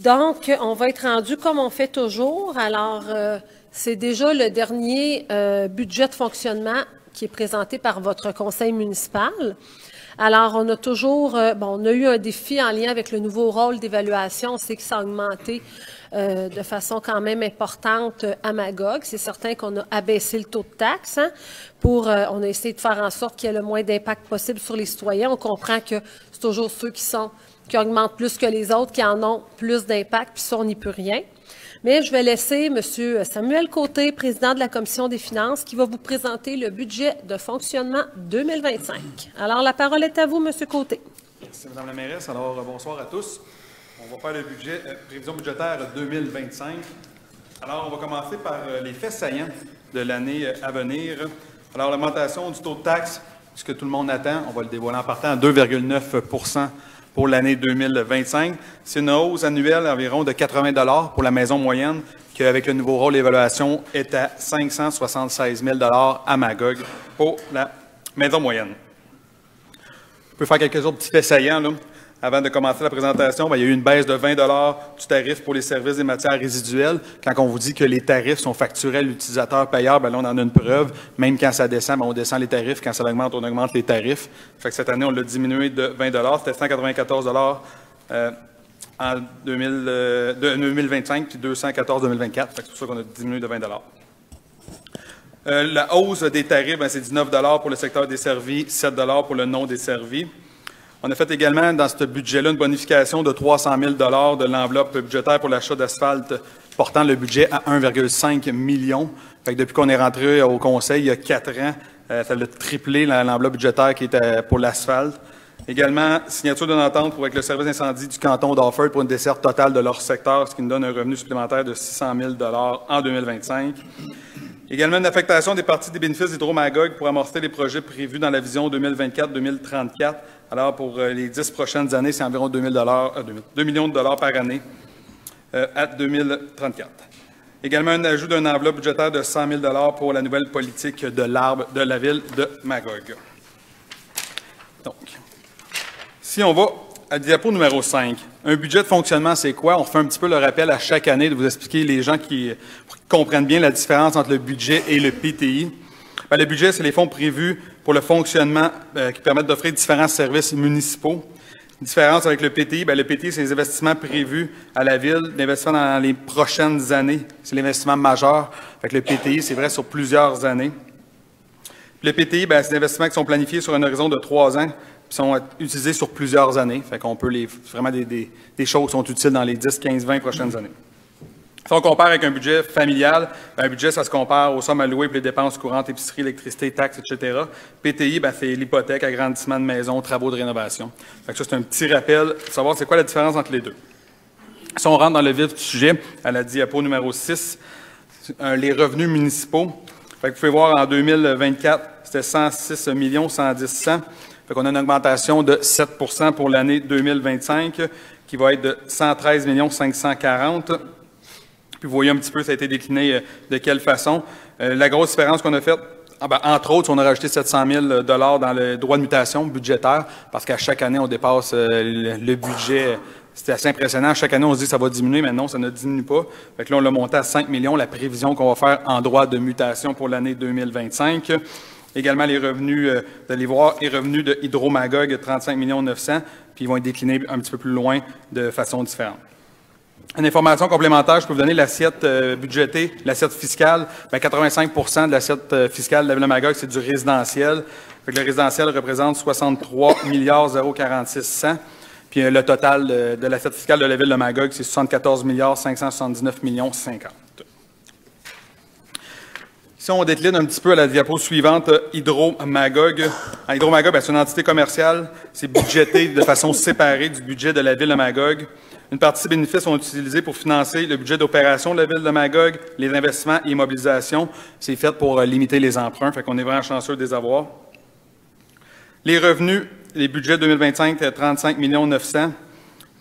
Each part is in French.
Donc, on va être rendu comme on fait toujours. Alors, c'est déjà le dernier budget de fonctionnement qui est présenté par votre conseil municipal. Alors, on a toujours, on a eu un défi en lien avec le nouveau rôle d'évaluation. On sait que ça a augmenté de façon quand même importante à Magog. C'est certain qu'on a abaissé le taux de taxe on a essayé de faire en sorte qu'il y ait le moins d'impact possible sur les citoyens. On comprend que c'est toujours ceux qui augmentent plus que les autres, qui en ont plus d'impact, puis ça, on n'y peut rien. Mais je vais laisser M. Samuel Côté, président de la Commission des finances, qui va vous présenter le budget de fonctionnement 2025. Alors, la parole est à vous, M. Côté. Merci, Mme la mairesse. Alors, bonsoir à tous. On va faire le budget, prévision budgétaire 2025. Alors, on va commencer par les faits saillants de l'année à venir. Alors, l'augmentation du taux de taxe, ce que tout le monde attend, on va le dévoiler en partant à 2,9 % pour l'année 2025. C'est une hausse annuelle environ de 80 $ pour la maison moyenne, qui, avec le nouveau rôle d'évaluation, est à 576 000 $ à Magog pour la maison moyenne. On peut faire quelques autres petits faits saillants, là. Avant de commencer la présentation, il y a eu une baisse de 20 $ du tarif pour les services et matières résiduelles. Quand on vous dit que les tarifs sont facturés à l'utilisateur payeur, là, on en a une preuve. Même quand ça descend, on descend les tarifs. Quand ça augmente, on augmente les tarifs. Fait que cette année, on l'a diminué de 20 $. C'était 194 $ en 2025, puis 214 2024. C'est pour ça qu'on a diminué de 20 $. La hausse des tarifs, c'est 19 $ pour le secteur desservi, 7 $ pour le non desservi. On a fait également, dans ce budget-là, une bonification de 300 000 $ de l'enveloppe budgétaire pour l'achat d'asphalte, portant le budget à 1,5 million. Fait que depuis qu'on est rentré au Conseil, il y a 4 ans, ça a triplé l'enveloppe budgétaire qui était pour l'asphalte. Également, signature d'une entente avec le service d'incendie du canton d'Offord pour une desserte totale de leur secteur, ce qui nous donne un revenu supplémentaire de 600 000 $ en 2025. Également, une affectation des parties des bénéfices d'Hydro-Magog pour amorcer les projets prévus dans la vision 2024-2034. Alors, pour les 10 prochaines années, c'est environ 2 millions de dollars par année à 2034. Également, un ajout d'un enveloppe budgétaire de 100 000 $ pour la nouvelle politique de l'arbre de la ville de Magog. Donc, si on va à diapo numéro 5, un budget de fonctionnement, c'est quoi? On fait un petit peu le rappel à chaque année de vous expliquer les gens qui comprennent bien la différence entre le budget et le PTI. Le budget, c'est les fonds prévus pour le fonctionnement qui permettent d'offrir différents services municipaux. Différence avec le PTI, le PTI, c'est les investissements prévus à la ville, l'investissement dans les prochaines années. C'est l'investissement majeur. Fait que le PTI, c'est vrai sur plusieurs années. Puis le PTI, c'est des investissements qui sont planifiés sur un horizon de 3 ans, qui sont utilisés sur plusieurs années. Fait qu'on peut vraiment des choses qui sont utiles dans les 10, 15, 20 prochaines années. Si on compare avec un budget familial, un budget, ça se compare aux sommes allouées pour les dépenses courantes, épicerie, électricité, taxes, etc. PTI, c'est l'hypothèque, agrandissement de maison, travaux de rénovation. Fait que ça, c'est un petit rappel pour savoir c'est quoi la différence entre les deux. Si on rentre dans le vif du sujet, à la diapo numéro 6, les revenus municipaux. Fait que vous pouvez voir, en 2024, c'était 106 110 100. Fait qu'on a une augmentation de 7 % pour l'année 2025, qui va être de 113 540. Puis vous voyez un petit peu, ça a été décliné de quelle façon. La grosse différence qu'on a faite, entre autres, on a rajouté 700 000 $ dans le droit de mutation budgétaire, parce qu'à chaque année, on dépasse le budget. C'était assez impressionnant. Chaque année, on se dit que ça va diminuer, mais non, ça ne diminue pas. Fait que là, on l'a monté à 5 millions, la prévision qu'on va faire en droit de mutation pour l'année 2025. Également, les revenus, vous allez voir, les revenus de Hydro-Magog, 35 900 000, puis ils vont être déclinés un petit peu plus loin de façon différente. Une information complémentaire, je peux vous donner l'assiette budgétée, l'assiette fiscale. 85 % de l'assiette fiscale de la ville de Magog, c'est du résidentiel. Fait que le résidentiel représente 63 046 100. Puis le total de l'assiette fiscale de la ville de Magog, c'est 74 579 50. Si on décline un petit peu à la diapo suivante, Hydro-Magog. Hydro-Magog, c'est une entité commerciale. C'est budgété de façon séparée du budget de la ville de Magog. Une partie des bénéfices sont utilisés pour financer le budget d'opération de la ville de Magog, les investissements et immobilisations. C'est fait pour limiter les emprunts, fait qu'on est vraiment chanceux de les avoir. Les revenus, les budgets 2025, 35 900 000.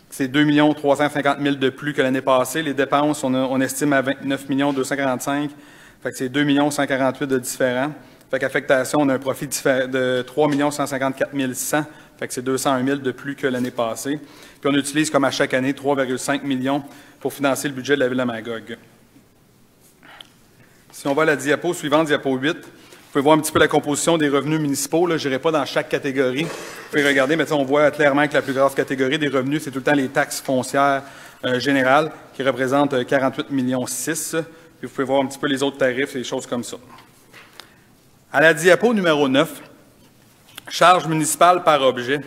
C'est 2 350 000 de plus que l'année passée. Les dépenses, on estime à 29 245 000. Fait que c'est 2 148 000 de différents. Fait qu'affectation, on a un profit de 3 154 100. Fait que c'est 201 000 de plus que l'année passée. Puis on utilise, comme à chaque année, 3,5 millions pour financer le budget de la Ville de Magog. Si on va à la diapo suivante, diapo 8, vous pouvez voir un petit peu la composition des revenus municipaux. Je n'irai pas dans chaque catégorie. Vous pouvez regarder, mais on voit clairement que la plus grosse catégorie des revenus, c'est tout le temps les taxes foncières générales, qui représentent 48,6 millions. Puis vous pouvez voir un petit peu les autres tarifs et des choses comme ça. À la diapo numéro 9, charges municipales par objet.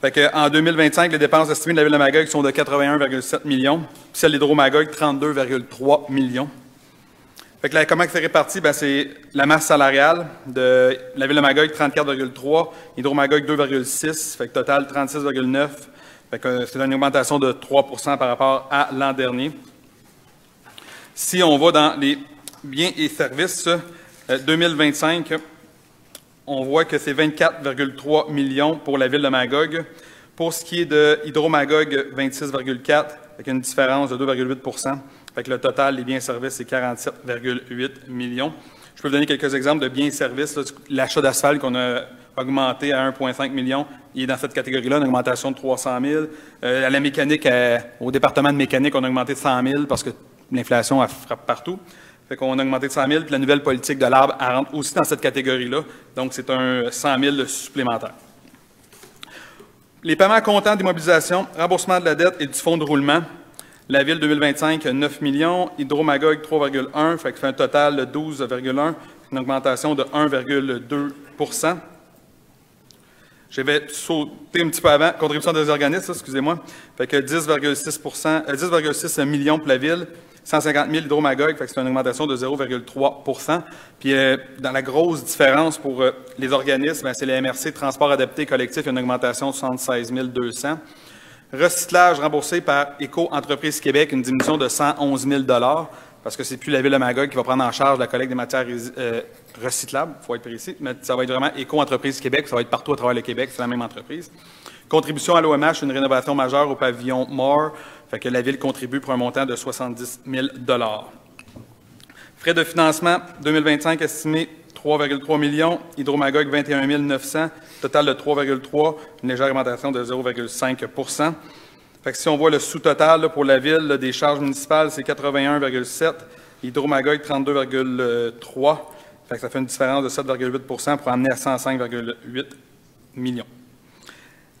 Fait que, en 2025, les dépenses estimées de la Ville de Magog sont de 81,7 millions, puis celles d'Hydro-Magog, 32,3 millions. Fait que là, comment c'est réparti? C'est la masse salariale de la Ville de Magog, 34,3, Hydro-Magog, 2,6, fait que total 36,9. Fait que c'est une augmentation de 3 par rapport à l'an dernier. Si on va dans les biens et services, 2025, on voit que c'est 24,3 millions pour la Ville de Magog. Pour ce qui est de Hydro-Magog, 26,4, avec une différence de 2,8 Fait que le total des biens et services, c'est 47,8 millions. Je peux vous donner quelques exemples de biens et services. L'achat d'asphalte qu'on a augmenté à 1,5 million, il est dans cette catégorie-là, une augmentation de 300 000. À la mécanique, au département de mécanique, on a augmenté de 100 000 parce que l'inflation frappe partout. Fait qu'on a augmenté de 100 000, puis la nouvelle politique de l'arbre, elle rentre aussi dans cette catégorie-là. Donc, c'est un 100 000 supplémentaire. Les paiements comptants d'immobilisation, remboursement de la dette et du fonds de roulement. La Ville 2025, 9 millions. Hydro-Magog, 3,1, fait que fait un total de 12,1, une augmentation de 1,2 J'avais sauté un petit peu avant. Contribution des organismes, excusez-moi. Fait que 10,6 millions pour la Ville. 150 000 Hydro-Magog, c'est une augmentation de 0,3 Puis, dans la grosse différence pour les organismes, c'est les MRC Transport adapté collectif, il y a une augmentation de 76 200. Recyclage remboursé par Éco-Entreprise Québec, une diminution de 111 000 parce que c'est plus la Ville de Magog qui va prendre en charge la collecte des matières recyclables, il faut être précis, mais ça va être vraiment Éco-Entreprise Québec, ça va être partout à travers le Québec, c'est la même entreprise. Contribution à l'OMH, une rénovation majeure au pavillon Moore, fait que la Ville contribue pour un montant de 70 000 Frais de financement 2025 estimé 3,3 millions, Hydro-Magog 21 900, total de 3,3, une légère augmentation de 0,5 Fait que si on voit le sous-total pour la Ville des charges municipales, c'est 81,7, Hydro-Magog 32,3, fait que ça fait une différence de 7,8 pour amener à 105,8 millions.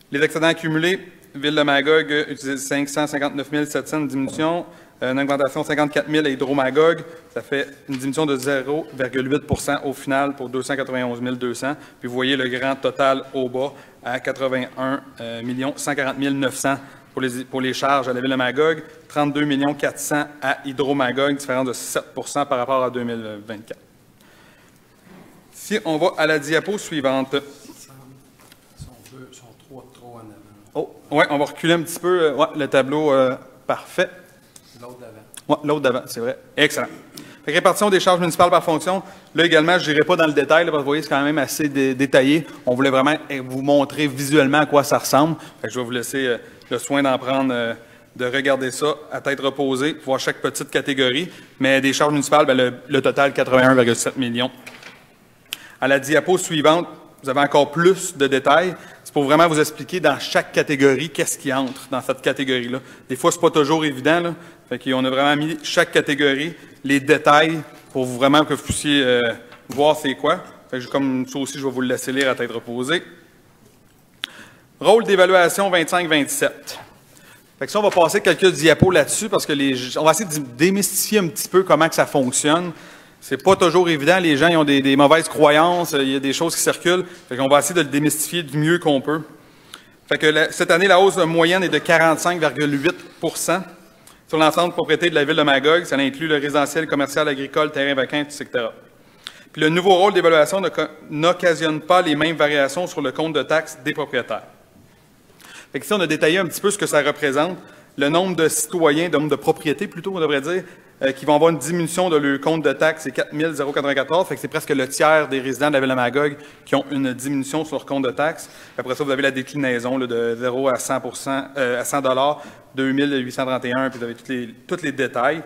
Les excédents accumulés, Ville de Magog utilise 559 700, une diminution, une augmentation de 54 000 à Hydro-Magog, ça fait une diminution de 0,8 au final pour 291 200. Puis vous voyez le grand total au bas à 81 140 900 pour les charges à la Ville de Magog, 32 400 à Hydro-Magog, différence de 7 par rapport à 2024. Si on va à la diapo suivante. Oh, oui, on va reculer un petit peu. Le tableau, parfait. L'autre d'avant. Oui, l'autre d'avant, c'est vrai. Excellent. Fait que répartition des charges municipales par fonction. Là également, je n'irai pas dans le détail, là, parce que vous voyez, c'est quand même assez détaillé. On voulait vraiment vous montrer visuellement à quoi ça ressemble. Fait que je vais vous laisser le soin d'en prendre, de regarder ça à tête reposée, pour voir chaque petite catégorie. Mais des charges municipales, le total, 81,7 millions. À la diapo suivante, vous avez encore plus de détails. C'est pour vraiment vous expliquer dans chaque catégorie qu'est-ce qui entre dans cette catégorie-là. Des fois, c'est pas toujours évident, là. Fait qu'on a vraiment mis chaque catégorie, les détails, pour vraiment que vous puissiez voir c'est quoi. Fait que comme ça aussi, je vais vous le laisser lire à tête reposée. Rôle d'évaluation 25-27. Fait que ça, on va passer quelques diapos là-dessus parce que on va essayer de démystifier un petit peu comment que ça fonctionne. C'est pas toujours évident, les gens ils ont des mauvaises croyances, il y a des choses qui circulent. Fait qu'on va essayer de le démystifier du mieux qu'on peut. Fait que cette année, la hausse moyenne est de 45,8 sur l'ensemble de propriétés de la Ville de Magog. Ça inclut le résidentiel, commercial, agricole, terrain vacant, etc. Puis le nouveau rôle d'évaluation n'occasionne pas les mêmes variations sur le compte de taxes des propriétaires. Fait que ici, on a détaillé un petit peu ce que ça représente. Le nombre de citoyens, de propriétés plutôt, on devrait dire, qui vont avoir une diminution de leur compte de taxes, c'est 4 094. Fait que c'est presque le tiers des résidents de la Ville de Magog qui ont une diminution sur leur compte de taxes. Après ça, vous avez la déclinaison là, de 0 à 100 à 100 2 831, puis vous avez tous les détails.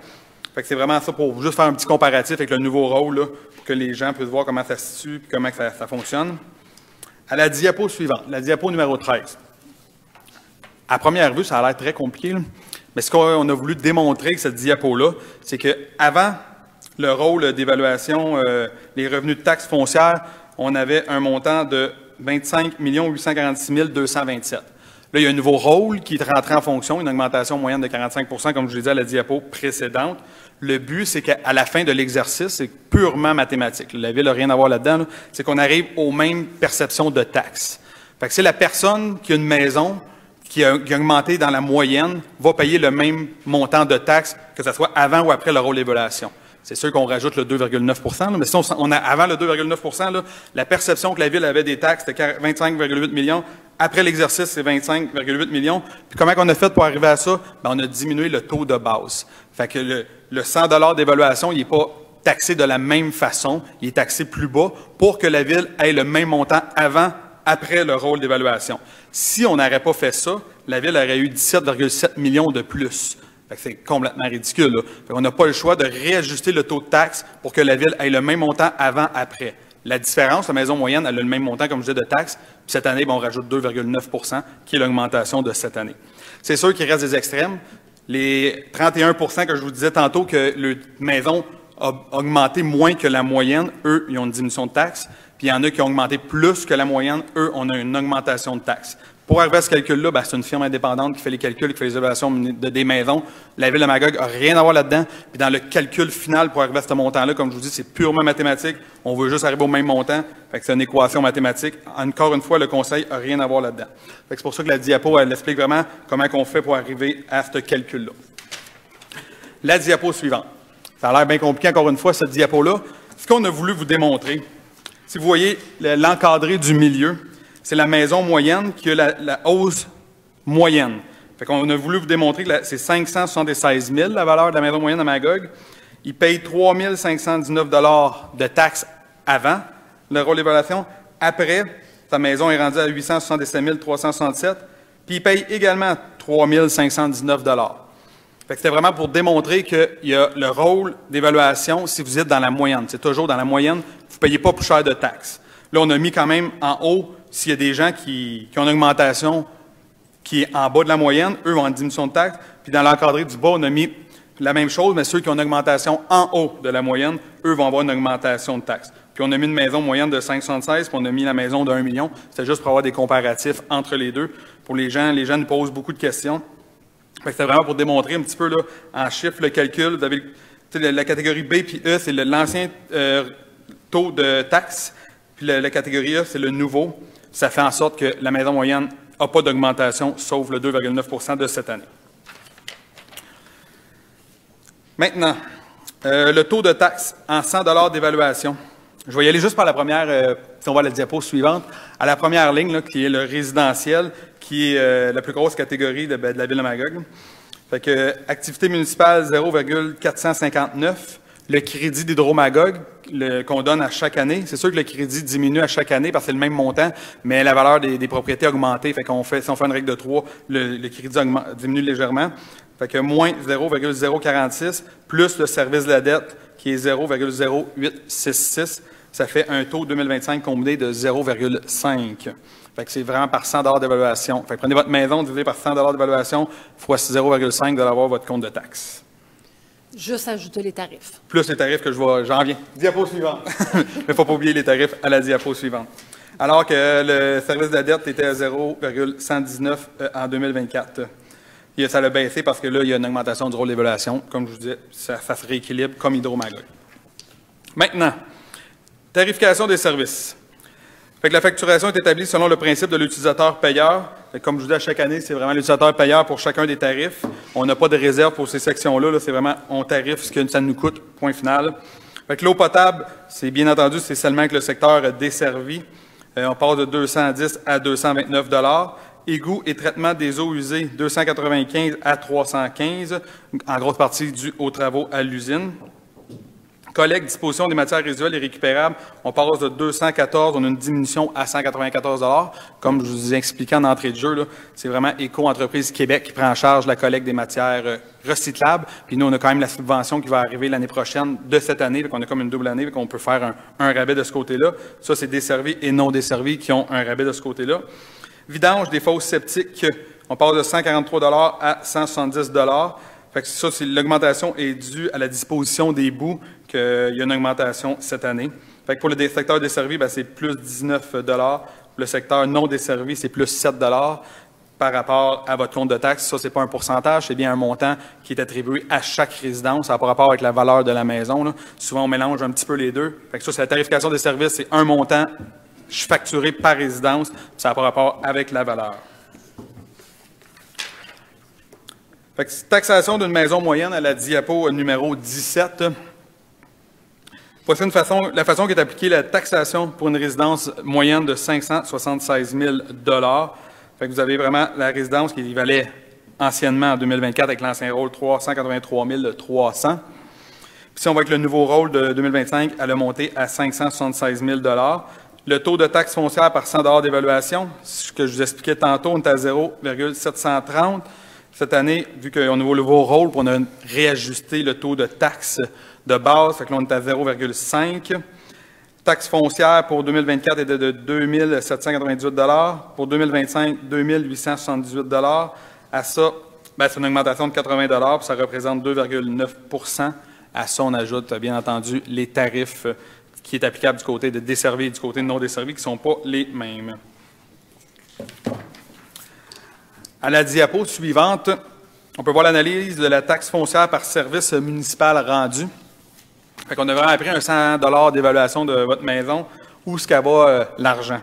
Fait que c'est vraiment ça pour juste faire un petit comparatif avec le nouveau rôle, là, pour que les gens puissent voir comment ça se situe et comment ça fonctionne. À la diapo suivante, la diapo numéro 13. À première vue, ça a l'air très compliqué, là. Mais ce qu'on a voulu démontrer avec cette diapo-là, c'est qu'avant le rôle d'évaluation, les revenus de taxes foncières, on avait un montant de 25 846 227. Là, il y a un nouveau rôle qui est rentré en fonction, une augmentation moyenne de 45 comme je l'ai dit à la diapo précédente. Le but, c'est qu'à la fin de l'exercice, c'est purement mathématique. La Ville n'a rien à voir là-dedans, là. C'est qu'on arrive aux mêmes perceptions de taxes. Fait que c'est la personne qui a une maison qui a augmenté dans la moyenne, va payer le même montant de taxes, que ce soit avant ou après le rôle d'évaluation. C'est sûr qu'on rajoute le 2,9 mais si on a avant le 2,9 la perception que la Ville avait des taxes, c'était 25,8 millions. Après l'exercice, c'est 25,8 millions. Puis comment on a fait pour arriver à ça? Bien, on a diminué le taux de base. Fait que le 100 $ d'évaluation, il n'est pas taxé de la même façon, il est taxé plus bas pour que la Ville ait le même montant après le rôle d'évaluation. Si on n'aurait pas fait ça, la Ville aurait eu 17,7 millions de plus. C'est complètement ridicule, là. On n'a pas le choix de réajuster le taux de taxe pour que la Ville ait le même montant avant-après. La différence, la maison moyenne, elle a le même montant, comme je disais, de taxes. Puis cette année, on rajoute 2,9 qui est l'augmentation de cette année. C'est sûr qu'il reste des extrêmes. Les 31 que je vous disais tantôt que le maison a augmenté moins que la moyenne, eux, ils ont une diminution de taxes. Puis il y en a qui ont augmenté plus que la moyenne, eux, on a une augmentation de taxes. Pour arriver à ce calcul-là, c'est une firme indépendante qui fait les calculs, qui fait les évaluations des maisons. La Ville de Magog n'a rien à voir là-dedans. Puis dans le calcul final, pour arriver à ce montant-là, comme je vous dis, c'est purement mathématique. On veut juste arriver au même montant. Fait que c'est une équation mathématique. Encore une fois, le Conseil n'a rien à voir là-dedans. Fait que c'est pour ça que la diapo, elle explique vraiment comment on fait pour arriver à ce calcul-là. La diapo suivante. Ça a l'air bien compliqué, encore une fois, cette diapo-là. Ce qu'on a voulu vous démontrer, si vous voyez l'encadré du milieu, c'est la maison moyenne qui a la hausse moyenne. Fait qu'on a voulu vous démontrer que c'est 576 000 la valeur de la maison moyenne à Magog. Ils payent 3 519 $ de taxes avant le rôle d'évaluation. Après, sa maison est rendue à 877 367. Puis ils payent également 3 519 $. Fait que c'était vraiment pour démontrer qu'il y a le rôle d'évaluation si vous êtes dans la moyenne. C'est toujours dans la moyenne, vous ne payez pas plus cher de taxes. Là, on a mis quand même en haut, s'il y a des gens qui ont une augmentation qui est en bas de la moyenne, eux ont une diminution de taxes. Puis dans l'encadré du bas, on a mis la même chose, mais ceux qui ont une augmentation en haut de la moyenne, eux vont avoir une augmentation de taxes. Puis on a mis une maison moyenne de 576, puis on a mis la maison de 1 million. C'était juste pour avoir des comparatifs entre les deux. Pour les gens nous posent beaucoup de questions. C'était vraiment pour démontrer un petit peu là, en chiffres le calcul. Vous avez la catégorie B puis E, c'est l'ancien taux de taxe. Puis la catégorie E, c'est le nouveau. Ça fait en sorte que la maison moyenne n'a pas d'augmentation, sauf le 2,9 de cette année. Maintenant, le taux de taxe en 100 $ d'évaluation. Je vais y aller juste par la première, si on va à la diapo suivante, à la première ligne, là, qui est le résidentiel, qui est la plus grosse catégorie de la Ville de Magog. Fait que, activité municipale 0,459. Le crédit d'Hydro-Magog qu'on donne à chaque année. C'est sûr que le crédit diminue à chaque année parce que c'est le même montant, mais la valeur des propriétés a augmenté. Fait qu'on fait, si on fait une règle de 3, le crédit diminue légèrement. Fait que moins 0,046 plus le service de la dette qui est 0,0866. Ça fait un taux 2025 combiné de 0,5. Fait que c'est vraiment par 100 $ d'évaluation. Fait que prenez votre maison, divisé par 100 $ d'évaluation, fois 0,5, vous allez avoir votre compte de taxe. Juste ajouter les tarifs. Plus les tarifs que j'en viens. Diapo suivante. Mais il ne faut pas oublier les tarifs à la diapo suivante. Alors que le service de la dette était à 0,119 en 2024. Et ça l'a baissé parce que là, il y a une augmentation du rôle d'évaluation. Comme je vous disais, ça se rééquilibre comme Hydro-Magog. Maintenant, tarification des services. Fait que la facturation est établie selon le principe de l'utilisateur-payeur. Comme je vous dis, à chaque année, c'est vraiment l'utilisateur-payeur pour chacun des tarifs. On n'a pas de réserve pour ces sections-là. C'est vraiment, on tarife ce que ça nous coûte, point final. Fait que l'eau potable, c'est bien entendu, c'est seulement avec le secteur desservi. On passe de 210 à 229 $. Égouts et traitement des eaux usées, 295 à 315, en grosse partie dû aux travaux à l'usine. Collecte, disposition des matières résiduelles et récupérables, on passe de 214, on a une diminution à 194 $. Comme je vous ai expliqué en entrée de jeu, c'est vraiment Éco-Entreprise Québec qui prend en charge la collecte des matières recyclables. Puis nous, on a quand même la subvention qui va arriver l'année prochaine de cette année, donc on a comme une double année, donc on peut faire un rabais de ce côté-là. Ça, c'est desservi et non desservi qui ont un rabais de ce côté-là. Vidange des fosses septiques, on passe de 143 $ à 170 $. Fait que ça, l'augmentation est due à la disposition des boues qu'il y a une augmentation cette année. Fait que pour le secteur desservi, c'est plus 19 $. Pour le secteur non desservi, c'est plus 7 $ par rapport à votre compte de taxe. Ça, c'est pas un pourcentage, c'est bien un montant qui est attribué à chaque résidence. Ça n'a pas rapport avec la valeur de la maison, là. Souvent, on mélange un petit peu les deux. Fait que ça, c'est la tarification des services, c'est un montant facturé par résidence. Ça n'a pas rapport avec la valeur. Fait que taxation d'une maison moyenne à la diapo numéro 17. Voici la façon qui est appliquée la taxation pour une résidence moyenne de 576 000 $. Fait que vous avez vraiment la résidence qui valait anciennement en 2024 avec l'ancien rôle 383 300. Puis si on va avec le nouveau rôle de 2025, elle a monté à 576 000 $. Le taux de taxe foncière par 100 $ d'évaluation, ce que je vous expliquais tantôt, on est à 0,730. Cette année, vu qu'on a un nouveau rôle, on a réajusté le taux de taxe de base, fait que là, on est à 0,5. Taxe foncière pour 2024 est de 2 798 $. Pour 2025, 2 878 $. À ça, c'est une augmentation de 80 $, puis ça représente 2,9 %. À ça, on ajoute, bien entendu, les tarifs qui est applicable du côté de desservi et du côté de non desservi, qui ne sont pas les mêmes. À la diapo suivante, on peut voir l'analyse de la taxe foncière par service municipal rendu. Fait qu'on a vraiment appris un 100 $ d'évaluation de votre maison, où est-ce qu'elle va l'argent.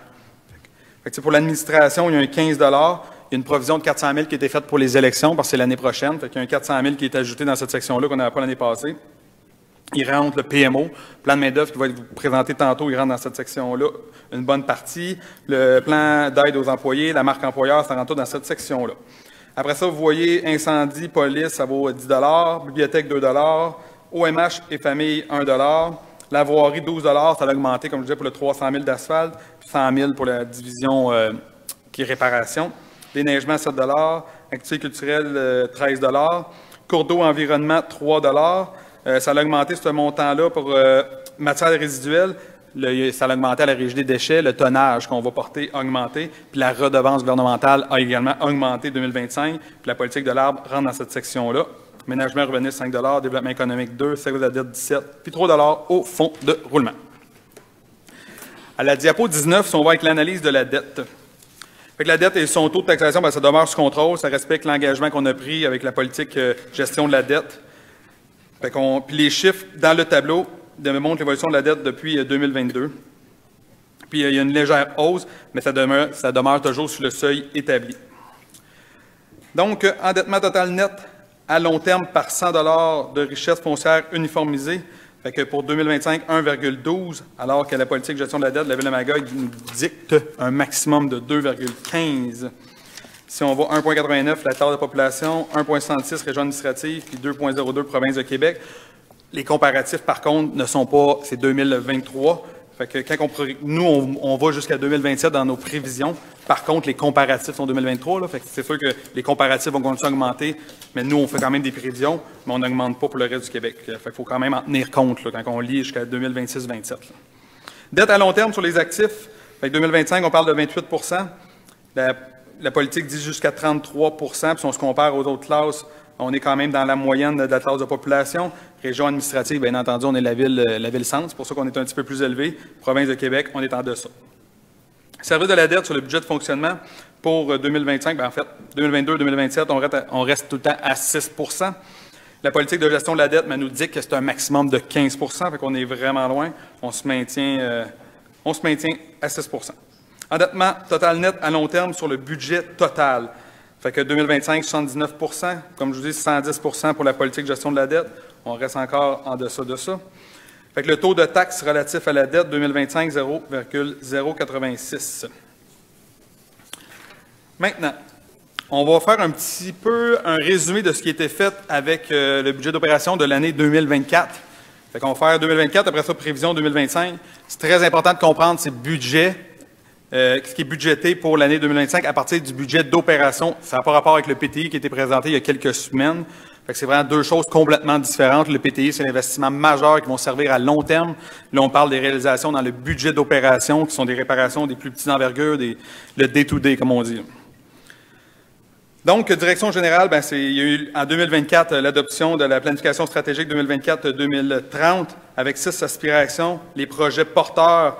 Pour l'administration, il y a un 15 $, il y a une provision de 400 000 qui a été faite pour les élections, parce que c'est l'année prochaine. Fait qu'il y a un 400 000 qui est ajouté dans cette section-là qu'on n'avait pas l'année passée. Il rentre le PMO, plan de main-d'œuvre qui va être présenté tantôt, il rentre dans cette section-là une bonne partie. Le plan d'aide aux employés, la marque employeur, ça rentre tout dans cette section-là. Après ça, vous voyez incendie, police, ça vaut 10 $, bibliothèque 2 $, OMH et famille 1 $, la voirie 12 $, ça a augmenté, comme je disais, pour le 300 000 d'asphalte, puis 100 000 pour la division qui est réparation. Déneigement 7 $, activité culturelle 13 $, cours d'eau environnement 3 $. Ça a augmenté ce montant-là pour matières résiduelles. Ça a augmenté à la Régie des déchets. Le tonnage qu'on va porter a augmenté. Puis la redevance gouvernementale a également augmenté 2025. Puis la politique de l'arbre rentre dans cette section-là. Ménagement urbaniste 5 $, développement économique 2 $, service de la dette 17 $, puis 3 $ au fonds de roulement. À la diapo 19, si on va avec l'analyse de la dette. Fait que la dette et son taux de taxation, ça demeure sous contrôle. Ça respecte l'engagement qu'on a pris avec la politique gestion de la dette. Puis les chiffres dans le tableau démontrent l'évolution de la dette depuis 2022. Puis il y a une légère hausse, mais ça demeure toujours sur le seuil établi. Donc, endettement total net à long terme par 100 $ de richesse foncière uniformisée. Fait que pour 2025, 1,12, alors que la politique de gestion de la dette de la Ville de Magog nous dicte un maximum de 2,15. Si on va 1,89, la taille de population, 1,66 région administrative, puis 2,02 province de Québec. Les comparatifs, par contre, ne sont pas, c'est 2023. Fait que quand nous, on va jusqu'à 2027 dans nos prévisions. Par contre, les comparatifs sont 2023. Là, fait que c'est sûr que les comparatifs vont continuer à augmenter, mais nous, on fait quand même des prévisions, mais on n'augmente pas pour le reste du Québec. Fait qu'il faut quand même en tenir compte là, quand on lit jusqu'à 2026-27. Dette à long terme sur les actifs. Fait que 2025, on parle de 28 %. La politique dit jusqu'à 33 %. Puis si on se compare aux autres classes, on est quand même dans la moyenne de la classe de population. Région administrative, bien entendu, on est la ville-centre. C'est pour ça qu'on est un petit peu plus élevé. Province de Québec, on est en deçà. Service de la dette sur le budget de fonctionnement pour 2025, en fait, 2022-2027, on reste tout le temps à 6 %. La politique de gestion de la dette nous dit que c'est un maximum de 15 %. Fait qu'on est vraiment loin. On se maintient à 6 %. Endettement total net à long terme sur le budget total. Fait que 2025, 79 %. Comme je vous dis, 110 % pour la politique de gestion de la dette. On reste encore en deçà de ça. Fait que le taux de taxe relatif à la dette 2025, 0,086. Maintenant, on va faire un petit peu un résumé de ce qui a été fait avec le budget d'opération de l'année 2024. Fait qu'on va faire 2024, après ça, prévision 2025. C'est très important de comprendre ces budgets, ce qui est budgété pour l'année 2025 à partir du budget d'opération. Ça n'a pas rapport avec le PTI qui a été présenté il y a quelques semaines. Fait que c'est vraiment deux choses complètement différentes. Le PTI, c'est l'investissement majeur qui vont servir à long terme. Là, on parle des réalisations dans le budget d'opération, qui sont des réparations des plus petites envergures, le day-to-day, comme on dit. Donc, direction générale, il y a eu en 2024 l'adoption de la planification stratégique 2024-2030 avec 6 aspirations, les projets porteurs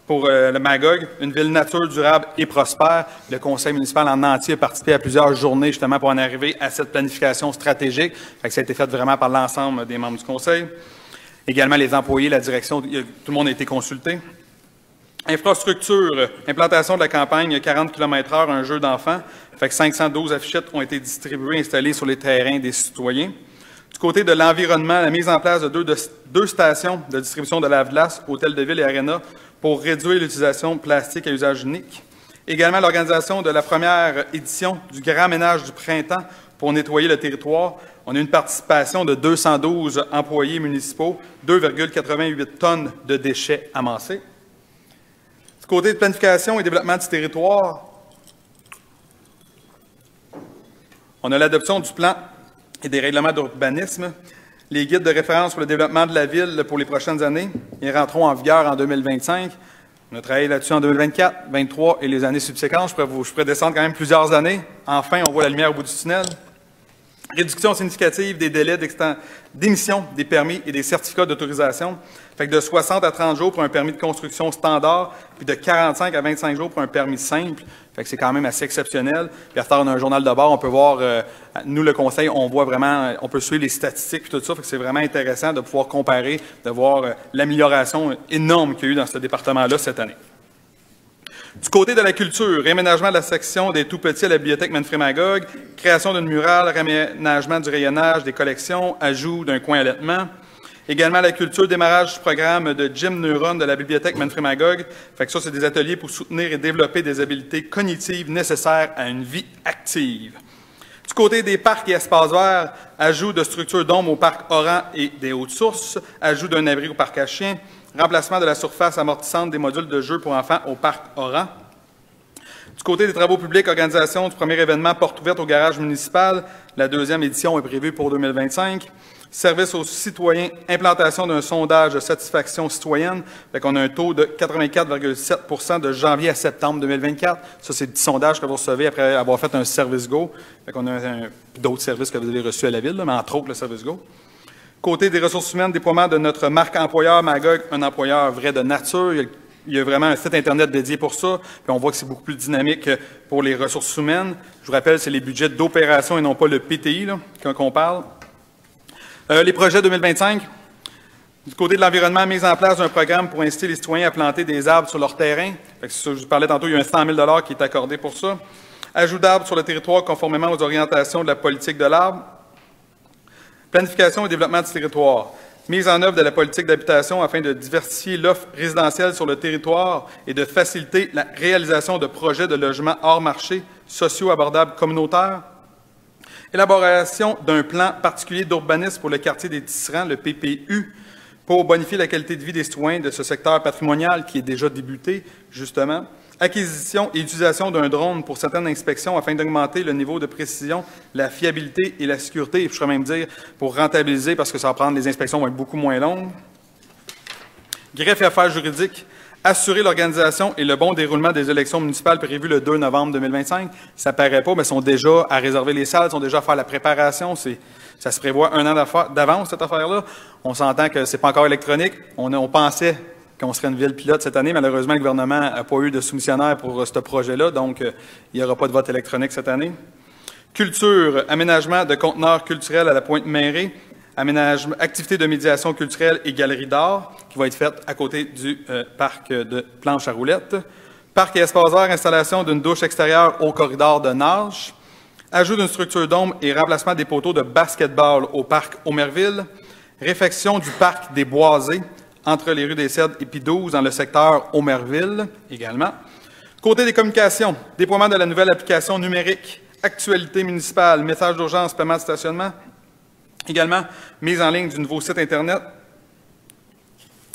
pour le Magog, une ville nature, durable et prospère. Le conseil municipal en entier a participé à plusieurs journées justement pour en arriver à cette planification stratégique. Fait que ça a été fait vraiment par l'ensemble des membres du conseil. Également les employés, la direction, tout le monde a été consulté. Infrastructure, implantation de la campagne 40 km/h, un jeu d'enfants. Fait que 512 affichettes ont été distribuées, installées sur les terrains des citoyens. Du côté de l'environnement, la mise en place de deux stations de distribution de lave-glace, hôtel de ville et aréna, pour réduire l'utilisation de plastique à usage unique. Également l'organisation de la première édition du Grand Ménage du printemps pour nettoyer le territoire. On a une participation de 212 employés municipaux, 2,88 tonnes de déchets amassés. Du côté de planification et développement du territoire, on a l'adoption du plan et des règlements d'urbanisme, les guides de référence pour le développement de la ville pour les prochaines années. Ils rentreront en vigueur en 2025. On a travaillé là-dessus en 2024, 2023 et les années subséquentes. Je pourrais descendre quand même plusieurs années. Enfin, on voit la lumière au bout du tunnel. Réduction significative des délais d'émission des permis et des certificats d'autorisation. Fait que de 60 à 30 jours pour un permis de construction standard, puis de 45 à 25 jours pour un permis simple. Fait que c'est quand même assez exceptionnel. Puis à ce temps, on a un journal de bord, on peut voir, nous le conseil, on voit vraiment, on peut suivre les statistiques et tout ça. Fait que c'est vraiment intéressant de pouvoir comparer, de voir l'amélioration énorme qu'il y a eu dans ce département-là cette année. Du côté de la culture, réaménagement de la section des tout-petits à la bibliothèque Manfred-Magog, création d'une murale, réaménagement du rayonnage des collections, ajout d'un coin allaitement. Également la culture, démarrage du programme de Gym Neuron de la bibliothèque Manfred-Magog. Fait que ça, c'est des ateliers pour soutenir et développer des habiletés cognitives nécessaires à une vie active. Du côté des parcs et espaces verts, ajout de structures d'ombre au parc Oran et des Hautes-Sources, ajout d'un abri au parc à chiens, remplacement de la surface amortissante des modules de jeux pour enfants au parc Oran. Du côté des travaux publics, organisation du premier événement porte ouverte au garage municipal. La deuxième édition est prévue pour 2025. Service aux citoyens, implantation d'un sondage de satisfaction citoyenne. Fait qu'on a un taux de 84,7 % de janvier à septembre 2024. Ça, c'est le petit sondage que vous recevez après avoir fait un service go. Fait qu'on a d'autres services que vous avez reçus à la ville, là, mais entre autres le service go. Côté des ressources humaines, déploiement de notre marque employeur Magog, un employeur vrai de nature. Il y a vraiment un site Internet dédié pour ça. Puis on voit que c'est beaucoup plus dynamique pour les ressources humaines. Je vous rappelle, c'est les budgets d'opération et non pas le PTI là, quand on parle. Les projets 2025. Du côté de l'environnement, mise en place d'un programme pour inciter les citoyens à planter des arbres sur leur terrain. Fait que ça, je vous parlais tantôt, il y a un 100 000 $ qui est accordé pour ça. Ajout d'arbres sur le territoire conformément aux orientations de la politique de l'arbre. Planification et développement du territoire. Mise en œuvre de la politique d'habitation afin de diversifier l'offre résidentielle sur le territoire et de faciliter la réalisation de projets de logements hors marché, sociaux abordables communautaires. Élaboration d'un plan particulier d'urbanisme pour le quartier des Tisserands, le PPU, pour bonifier la qualité de vie des citoyens de ce secteur patrimonial qui est déjà débuté, justement. Acquisition et utilisation d'un drone pour certaines inspections afin d'augmenter le niveau de précision, la fiabilité et la sécurité, et je pourrais même dire pour rentabiliser parce que ça va prendre, les inspections vont être beaucoup moins longues. Greffe et affaires juridiques, assurer l'organisation et le bon déroulement des élections municipales prévues le 2 novembre 2025. Ça ne paraît pas, mais sont déjà à réserver les salles, sont déjà à faire la préparation. Ça se prévoit un an d'avance, cette affaire-là. On s'entend que ce n'est pas encore électronique. On pensait qu'on serait une ville pilote cette année. Malheureusement, le gouvernement n'a pas eu de soumissionnaire pour ce projet-là, donc il n'y aura pas de vote électronique cette année. Culture, aménagement de conteneurs culturels à la Pointe-Mérée, activité de médiation culturelle et galerie d'art, qui va être faite à côté du parc de planche à roulettes. Parc et espace vert, installation d'une douche extérieure au corridor de nage. Ajout d'une structure d'ombre et remplacement des poteaux de basketball au parc Aumerville. Réfection du parc des Boisés, entre les rues des Cèdres et P12 dans le secteur Aumerville également. Côté des communications, déploiement de la nouvelle application numérique, actualité municipale, message d'urgence, paiement de stationnement. Également, mise en ligne du nouveau site Internet.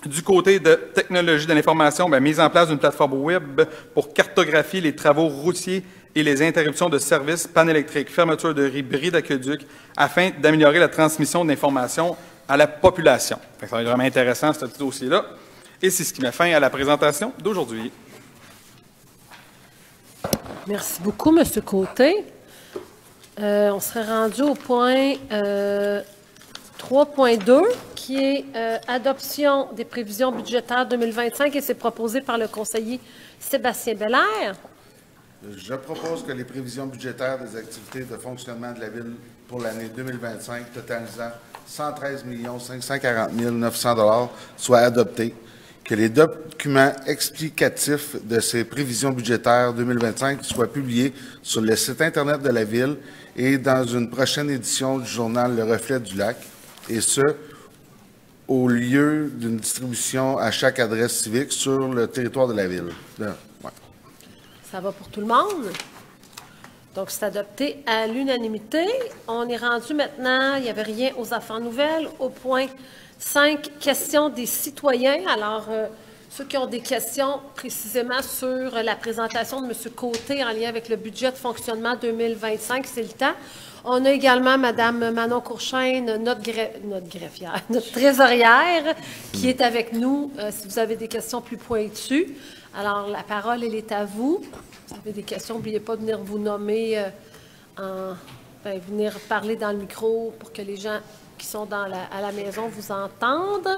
Du côté de technologie de l'information, mise en place d'une plateforme web pour cartographier les travaux routiers et les interruptions de services, pannes électriques, fermeture de bris d'aqueduc, afin d'améliorer la transmission d'informations à la population. Ça va être vraiment intéressant, ce petit dossier-là. Et c'est ce qui met fin à la présentation d'aujourd'hui. Merci beaucoup, M. Côté. On serait rendu au point 3.2, qui est adoption des prévisions budgétaires 2025, et c'est proposé par le conseiller Sébastien Bellaire. Je propose que les prévisions budgétaires des activités de fonctionnement de la Ville pour l'année 2025, totalisant 113 540 900 $ soient adoptées, que les documents explicatifs de ces prévisions budgétaires 2025 soient publiés sur le site Internet de la Ville et dans une prochaine édition du journal Le Reflet du Lac, et ce, au lieu d'une distribution à chaque adresse civique sur le territoire de la Ville. Ça va pour tout le monde? Donc, c'est adopté à l'unanimité. On est rendu maintenant, il n'y avait rien aux affaires nouvelles, au point 5, questions des citoyens. Alors, ceux qui ont des questions précisément sur la présentation de M. Côté en lien avec le budget de fonctionnement 2025, c'est le temps. On a également Mme Manon Courchaine, notre greffière, notre trésorière, qui est avec nous si vous avez des questions plus pointues. Alors, la parole, elle est à vous. Si vous avez des questions, n'oubliez pas de venir vous nommer, venir parler dans le micro pour que les gens qui sont à la maison vous entendent.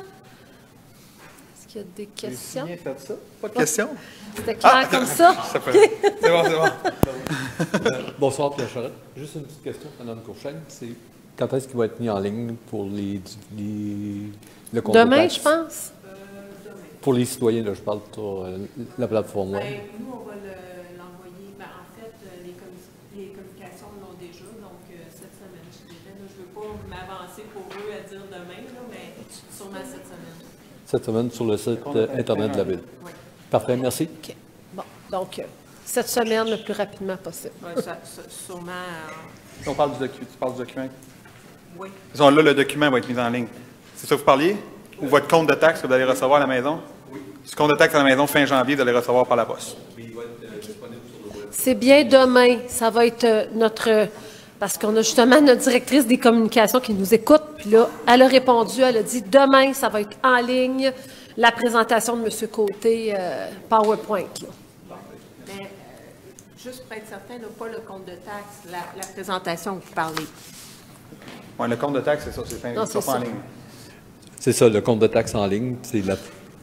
Est-ce qu'il y a des questions? Bien fait ça. Pas de questions? C'était clair comme ça? Ça peut. C'est bon, c'est bon. Bonsoir, Pierre Charette. Juste une petite question, Mme Courchaine. C'est quand est-ce qu'il va être mis en ligne pour le compte de Demain, taxe? je pense. Pour les citoyens, là, je parle sur la plateforme web. Nous, on va l'envoyer. En fait, les communications l'ont déjà, donc cette semaine, je dirais. Je ne veux pas m'avancer pour eux à dire demain, là, mais sûrement cette semaine. Cette semaine sur le site Internet de la Ville. Oui. Parfait, merci. OK. Bon, donc, cette semaine, le plus rapidement possible. Oui, sûrement. On parle du document. Tu parles du document? Oui. Là, le document va être mis en ligne. C'est ça que vous parliez? Ou votre compte de taxe que vous allez recevoir à la maison? Oui. Ce compte de taxe à la maison fin janvier, vous allez recevoir par la poste. Oui, il va être disponible sur le web. C'est bien demain. Ça va être notre... Parce qu'on a justement notre directrice des communications qui nous écoute. Puis là, elle a répondu, elle a dit demain, ça va être en ligne, la présentation de M. Côté PowerPoint. Là. Mais juste pour être certain, là, pas le compte de taxe, la présentation que vous parlez. Oui, le compte de taxe, c'est ça, c'est Non, c'est pas en ça. ligne. C'est ça, le compte de taxe en ligne. C'est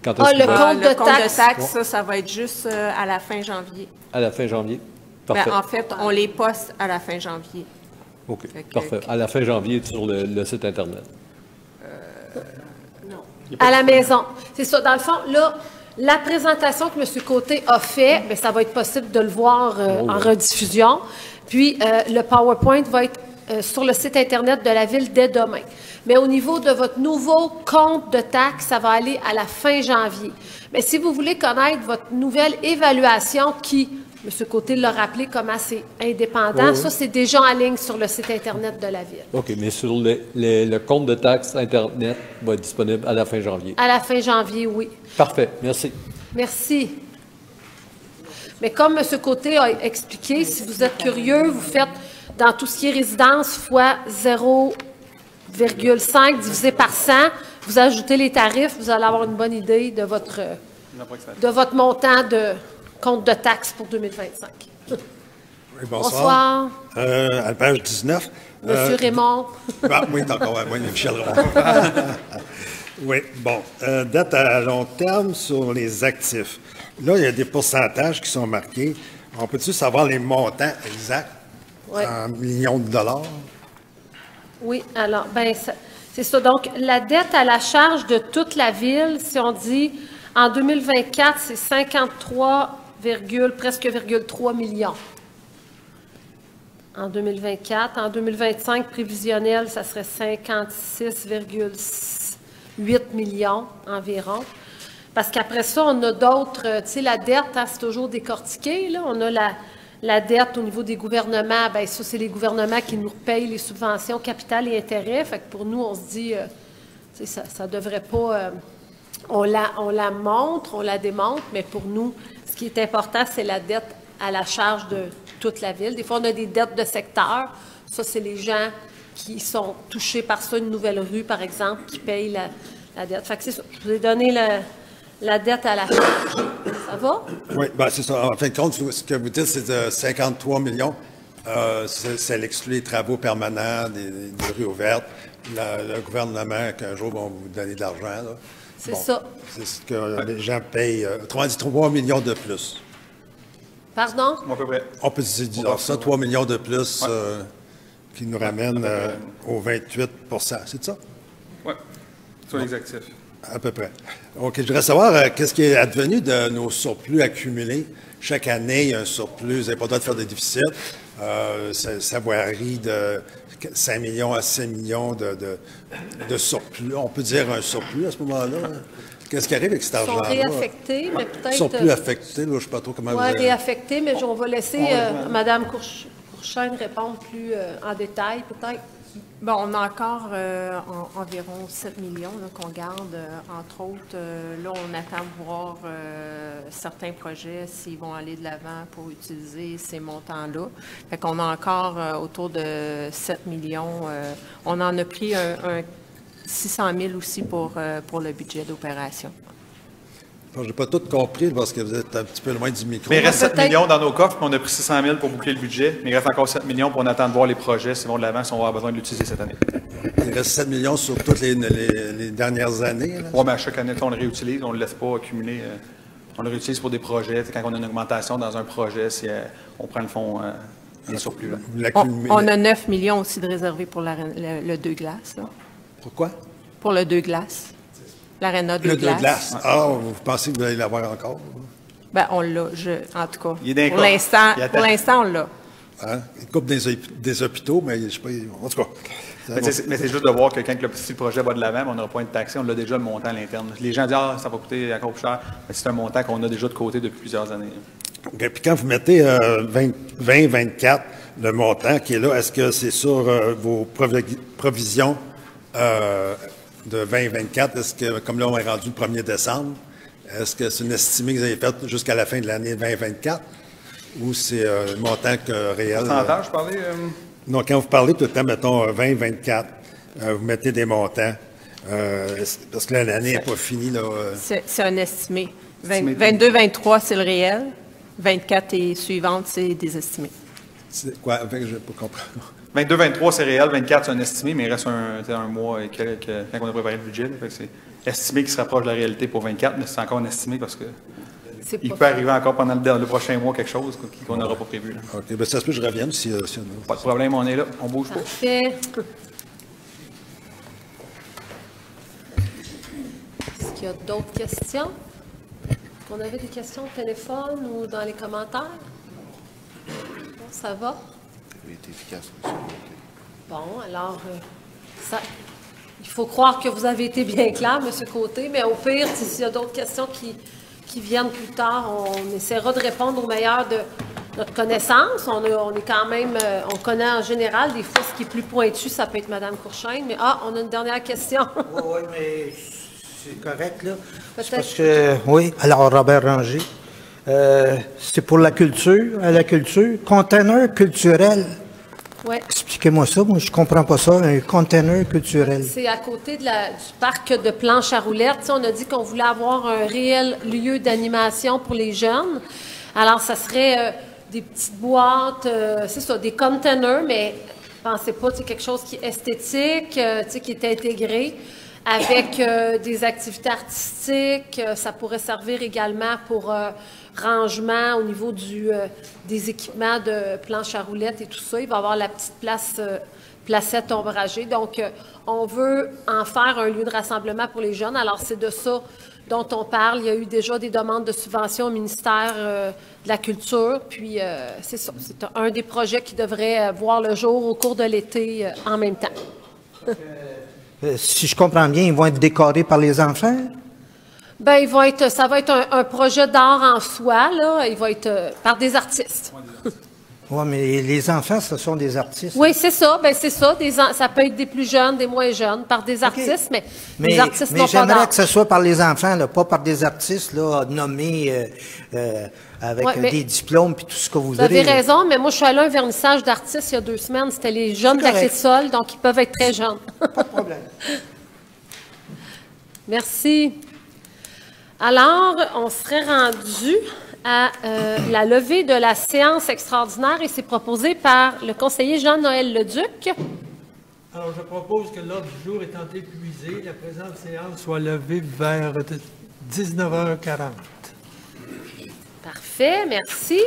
quand Ah, est-ce qu'il va- compte de taxe. Ça va être juste à la fin janvier. À la fin janvier. Parfait. En fait, on les poste à la fin janvier. OK, Fait que- parfait. À la fin janvier sur le site Internet. Non. À la maison. C'est ça. Dans le fond, là, la présentation que M. Côté a fait, bien, ça va être possible de le voir en rediffusion. Puis, le PowerPoint va être sur le site Internet de la Ville dès demain. Mais au niveau de votre nouveau compte de taxe, ça va aller à la fin janvier. Mais si vous voulez connaître votre nouvelle évaluation qui, M. Côté l'a rappelé comment c'est indépendant, Oui. ça, c'est déjà en ligne sur le site Internet de la Ville. OK, mais sur le compte de taxe Internet va être disponible à la fin janvier. À la fin janvier, oui. Parfait, merci. Merci. Mais comme M. Côté a expliqué, si vous êtes curieux, vous faites dans tout ce qui est résidence fois 0,5 divisé par 100, vous ajoutez les tarifs, vous allez avoir une bonne idée de votre montant de compte de taxe pour 2025. Oui, Bonsoir. À la page 19. Monsieur Raymond. Oui, t'es encore à moi, Michel Raymond. Oui, bon. Dette à long terme sur les actifs. Là, il y a des pourcentages qui sont marqués. On peut-tu savoir les montants exacts Oui. en millions de dollars? Oui, alors, c'est ça. Donc, la dette à la charge de toute la ville, si on dit en 2024, c'est 53, presque 3 millions. En 2024. En 2025, prévisionnel, ça serait 56,8 millions environ. Parce qu'après ça, on a d'autres, tu sais, la dette, c'est toujours décortiqué, là. On a la dette au niveau des gouvernements, bien, ça, c'est les gouvernements qui nous payent les subventions, capital et intérêts. Fait que pour nous, on se dit, tu sais, ça ne devrait pas On la montre, on la démontre, mais pour nous, ce qui est important, c'est la dette à la charge de toute la ville. Des fois, on a des dettes de secteur. Ça, c'est les gens qui sont touchés par ça, une nouvelle rue, par exemple, qui payent la dette. Fait que c'est ça. Je vous ai donné la dette à la charge. Ça va? Oui, ben c'est ça. En fin de compte, ce que vous dites, c'est de 53 millions. Ça exclut les travaux permanents, des rues ouvertes. Le gouvernement, qu'un jour, vont vous donner de l'argent. Là. C'est ça. C'est ce que les gens payent. Autrement dit, 3 millions de plus. Pardon? À peu près. On peut se dire ça, 3 millions de plus qui nous ramènent au 28 c'est ça? Oui, sur les actifs. À peu près. OK, je voudrais savoir qu'est-ce qui est advenu de nos surplus accumulés. Chaque année, il y a un surplus. Vous n'avez pas le droit de faire des déficits. Ça varie de 5 millions à 6 millions de surplus. On peut dire un surplus à ce moment-là. Qu'est-ce qui arrive avec cet argent-là? Ils sont réaffectés, mais peut-être... Surplus affectés, là, je ne sais pas trop comment vous Oui, dire. réaffectés, mais on va laisser Mme Courchaine répondre plus en détail, peut-être. Bon, on a encore environ 7 millions là, qu'on garde, entre autres. Là, on attend de voir certains projets, s'ils vont aller de l'avant pour utiliser ces montants-là. Fait qu'on a encore autour de 7 millions. On en a pris un 600 000 aussi pour le budget d'opération. Je n'ai pas tout compris parce que vous êtes un petit peu loin du micro. Mais il reste 7 millions dans nos coffres, puis on a pris 600 000 pour boucler le budget. Mais il reste encore 7 millions pour on attend de voir les projets, s'ils vont de l'avant, si on va avoir besoin de l'utiliser cette année. Il reste 7 millions sur toutes les dernières années. Oui, mais à chaque année, on le réutilise, on ne le laisse pas accumuler. On le réutilise pour des projets. Quand on a une augmentation dans un projet, si on prend le fonds en surplus. Là. On a 9 millions aussi de réservés pour le deux glaces. Là. Pourquoi? Pour le deux glaces. L'aréna de glace. Le glace. Ah, vous pensez que vous allez l'avoir encore? Bien, on l'a, en tout cas. Il est Pour l'instant, on l'a. Hein? Il coupe des hôpitaux, mais je ne sais pas. En tout cas. Mais c'est juste de voir que quand si le projet va de l'avant, on n'aura pas de taxé, on a déjà le montant à l'interne. Les gens disent ça va coûter encore plus cher. Mais c'est un montant qu'on a déjà de côté depuis plusieurs années. Okay. Puis quand vous mettez 20-24, le montant qui est là, est-ce que c'est sur vos provisions de 2024, est-ce que, comme là, on est rendu le 1er décembre, est-ce que c'est une estimée que vous avez faite jusqu'à la fin de l'année 2024 ou c'est le montant réel? Pourcentage, je parlais? Non, quand vous parlez tout le temps, mettons 2024, vous mettez des montants, parce que l'année n'est pas finie. Là, c'est un estimé. 22-23, c'est le réel. 24 et suivantes, c'est des estimés. C'est quoi? Je n'ai pas compris. 22-23, c'est réel. 24, c'est un estimé, mais il reste un mois et quelques quand on a préparé le budget. Là, fait que c'est estimé qui se rapproche de la réalité pour 24, mais c'est encore un estimé parce que il peut arriver encore pendant le prochain mois quelque chose qu'on n'aura pas prévu. Là. OK. Bien, ça se peut que je revienne si on a... Pas de problème, on est là. On bouge pas. Parfait. Est-ce qu'il y a d'autres questions? Est-ce qu'on avait des questions au téléphone ou dans les commentaires? Bon, ça va? Il est efficace. Bon, alors, il faut croire que vous avez été bien clair, M. Côté, mais au pire, s'il y a d'autres questions qui viennent plus tard, on essaiera de répondre au meilleur de notre connaissance. On est quand même, on connaît en général, des fois, ce qui est plus pointu, ça peut être Mme Courchaine, mais on a une dernière question. Oui, mais c'est correct, là. Peut-être. Parce que, oui, alors, Robert Ranger, c'est pour la culture, conteneur culturel. Oui. Expliquez-moi ça, moi je comprends pas ça, un conteneur culturel. C'est à côté du parc de planches à roulettes. Tu sais, on a dit qu'on voulait avoir un réel lieu d'animation pour les jeunes. Alors, ça serait des petites boîtes, c'est ça, des containers, mais pensez pas, c'est quelque chose qui est esthétique, tu sais, qui est intégré avec des activités artistiques. Ça pourrait servir également pour rangement au niveau des équipements de planches à roulettes et tout ça. Il va y avoir la petite placette ombragée. Donc, on veut en faire un lieu de rassemblement pour les jeunes. Alors, c'est de ça dont on parle. Il y a eu déjà des demandes de subvention au ministère de la Culture. Puis, c'est ça. C'est un des projets qui devrait voir le jour au cours de l'été en même temps. Si je comprends bien, ils vont être décorés par les enfants? Bien, ça va être un projet d'art en soi, là. Il va être par des artistes. Oui, mais les enfants, ce sont des artistes. Oui, c'est ça. Ben c'est ça. Ça peut être des plus jeunes, des moins jeunes, par des artistes, mais les artistes n'ont pas j'aimerais d'âge. que ce soit par les enfants, là, pas par des artistes là, nommés avec des diplômes puis tout ce que vous Vous avez avez. raison, mais moi, je suis allée à un vernissage d'artistes il y a 2 semaines. C'était les jeunes de la correct. Clé-de-Sol, donc ils peuvent être très jeunes. Pas de problème. Merci. Alors, on serait rendu à la levée de la séance extraordinaire et c'est proposé par le conseiller Jean-Noël Leduc. Alors, je propose que l'ordre du jour étant épuisé, la présente séance soit levée vers 19h40. Parfait, merci.